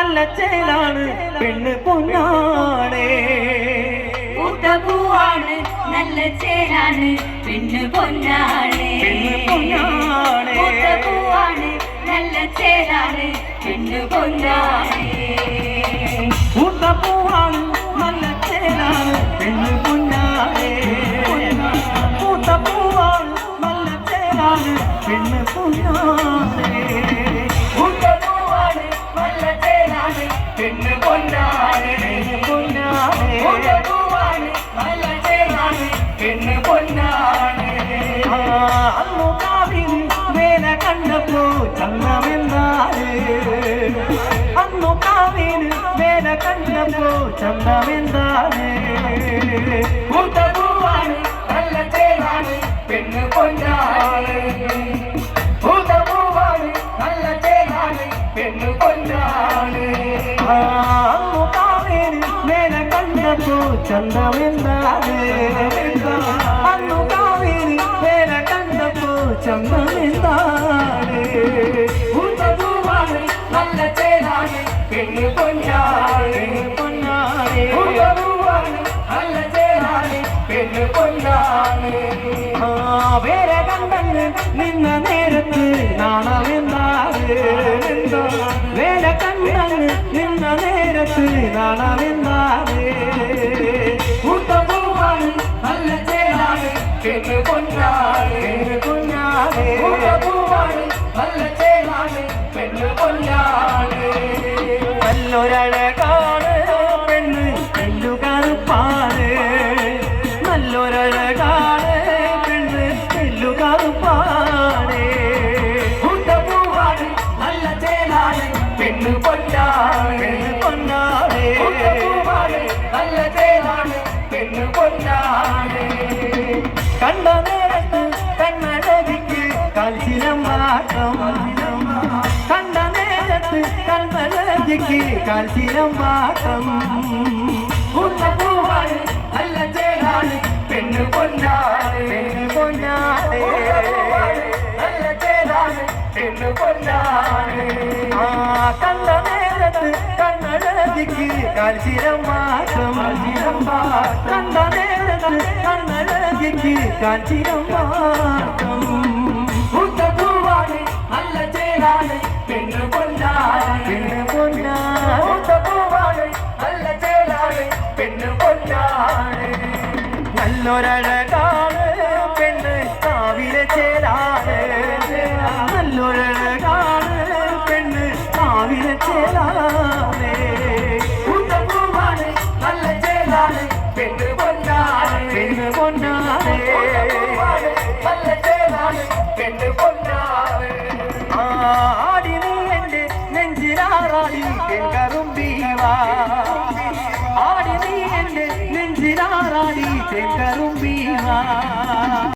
നല്ല ചേലാണ് പെണ്ണ് പൊന്നാണേ പൂവാണ് നല്ല ചേലാണ് പെണ്ണ് പൊന്നാണേ പൂവാണ് നല്ല ചേലാണ് പെണ്ണ് പൊന്നാണേ പൂവാണ് നല്ല ചേലാണ് പെണ്ണ് പൊന്നാണേ പൂവാണ് നല്ല ചേലാണ് പെണ്ണ് പൊന്നാണേ പൂവാണ് നല്ല ചേലാണ് പെണ്ണ് പൊന്നാണേ പൂവാണ് നല്ല ചേലാണ് പെണ്ണ് പൊന്നാണേ അന്നു കാവിന് വേല കണ്ടപ്പോ ചന്തമെന്താറ് അന്നു കാവിന് വേല കണ്ടപ്പോ ചന്തമെന്താറ് പൂവാണ് നല്ല ചേലാണ് പെണ്ണ് പൊന്നാണേ പൂവാണ് നല്ല ചേലാണ് പെണ്ണ് പൊന്നാണേ അന്നു കാവിന് വേല കണ്ടപ്പോ ചന്തമെന്താറ് അന്നു കാവിന് വേല കണ്ടപ്പോ ചന്തമെന്താറ് പൂവാണ് നല്ല ചേലാണ് പെണ്ണ് പൊന്നാണേ പൂവാണ് നല്ല ചേലാണ് പെണ്ണ് പൊന്നാണേ വേറെ കണ്ടെന്ന് നിന്ന നേരത്ത് നാണമെന്താറ് വേല കണ്ടെന്ന് നിന്ന നേരത്ത് നാണമെന്താറ് പൂവാണ് നല്ല ചേലാണ് പെണ്ണ് പൊന്നാണേ പൂവാണ് നല്ല ചേലാണ് പെണ്ണ് പൊന്നാണേ നല്ലൊരഴകാണ് പെണ്ണ് എല്ലു കറുപ്പാണ് നല്ലൊരഴകാണ് പെണ്ണ് എല്ലു കറുപ്പാണ് പൂവാണ് നല്ല ചേലാണ് പെണ്ണ് പൊന്നാണേ പൂവാണ് നല്ല ചേലാണ് പെണ്ണ് പൊന്നാണേ കണ്ട നേരത്ത് കണ്ണഴകിക്ക് കാൽച്ചിരം വാട്ടം കണ്ട നേരത്ത് കണ്ണഴകിക്ക് കാൽച്ചിരം വാട്ടം പൂവാണ് നല്ല ചേലാണ് പെണ്ണ് പൊന്നാണേ നല്ല ചേലാണ് പെണ്ണ് പൊന്നാണേ കണ്ട നേരത്ത് കണ്ണഴകിക്ക് കാൽച്ചിരം വാട്ടം കണ്ട നേരത്ത് കണ്ണഴകിക്ക് കാൽച്ചിരം വാട്ടം പൂവാണ് നല്ല ചേലാണ് പെണ്ണ് പൊന്നാണേ പൂവാണ് നല്ല ചേലാണ് പെണ്ണ് പൊന്നാണേ നല്ലൊരഴകാണ് പെണ്ണ് കാവിലെ ചേലാണ് നല്ലൊരഴകാണ് പെണ്ണ് കാവിലെ ചേലാണ് പൂവാണ് നല്ല ചേലാണ് പെണ്ണ് പൊന്നാണേ പൂവാണ് നല്ല ചേലാണ് പെണ്ണ് പൊന്നാണേ ആടി നീ എന്റെ നെഞ്ചിലാറാടി കറുമ്പീവാ ആടി നീ എന്റെ നെഞ്ചിലാറാടി കറുമ്പീവാ